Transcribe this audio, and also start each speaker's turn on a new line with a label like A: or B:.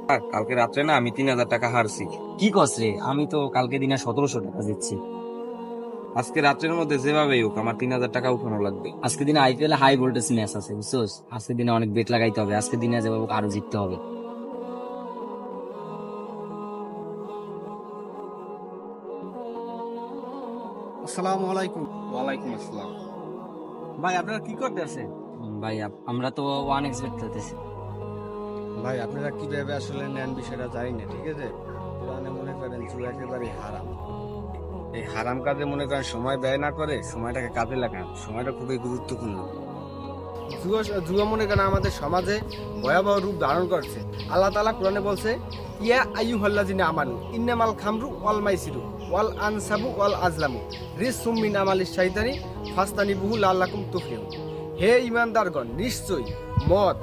A: কালকে রাত্রে না আমি 3,000 টাকা হারছি।
B: কি কস রে? আমি তো কালকে দিনে 1700 টাকা দিচ্ছি।
A: আজকে রাত্রের মধ্যে যেভাবেই হোক আমার 3,000 টাকা উঠানো লাগবে।
B: আজকে দিনে আইপিএল হাই ভোল্টেজ ম্যাচ আছে, বুঝছোস? আজকে দিনে অনেক বেট লাগাইতে হবে, আজকে দিনে যেভাবে হোক আরো জিততে হবে।
C: আসসালামু আলাইকুম।
A: ওয়ালাইকুম আসসালাম।
C: ভাই আপনারা কি করতে আছেন?
B: ভাই আমরা তো ওয়ান এক্সপেক্ট করতেছি।
C: ভাই আপনারা কিভাবে আসলে নেন বিষয়টা জানি না, ঠিক আছে? পুরানে মনে করেন জুয়া একেবারে হারাম।
A: এই হারাম কাজে মনে করেন সময় ব্যয় না করে সময়টাকে কাজে লাগান, সময়টা খুবই গুরুত্বপূর্ণ।
C: জুয়া জুয়া মনে করেন আমাদের সমাজে ভয়াবহ রূপ ধারণ করছে। আল্লাহ তাআলা কোরআনে বলছে, ইয়া আইয়ুহাল্লাযিনা আমানু ইন্নামাল খামরু ওয়াল মাইসিরু ওয়াল আনসাবু ওয়াল আজলামু রিজসুম মিন আমালিশ শাইতানি ফাস্তানিবুহু লাআল্লাকুম তুফলিহুন। হে ঈমানদারগণ, নিশ্চয়ই মদ,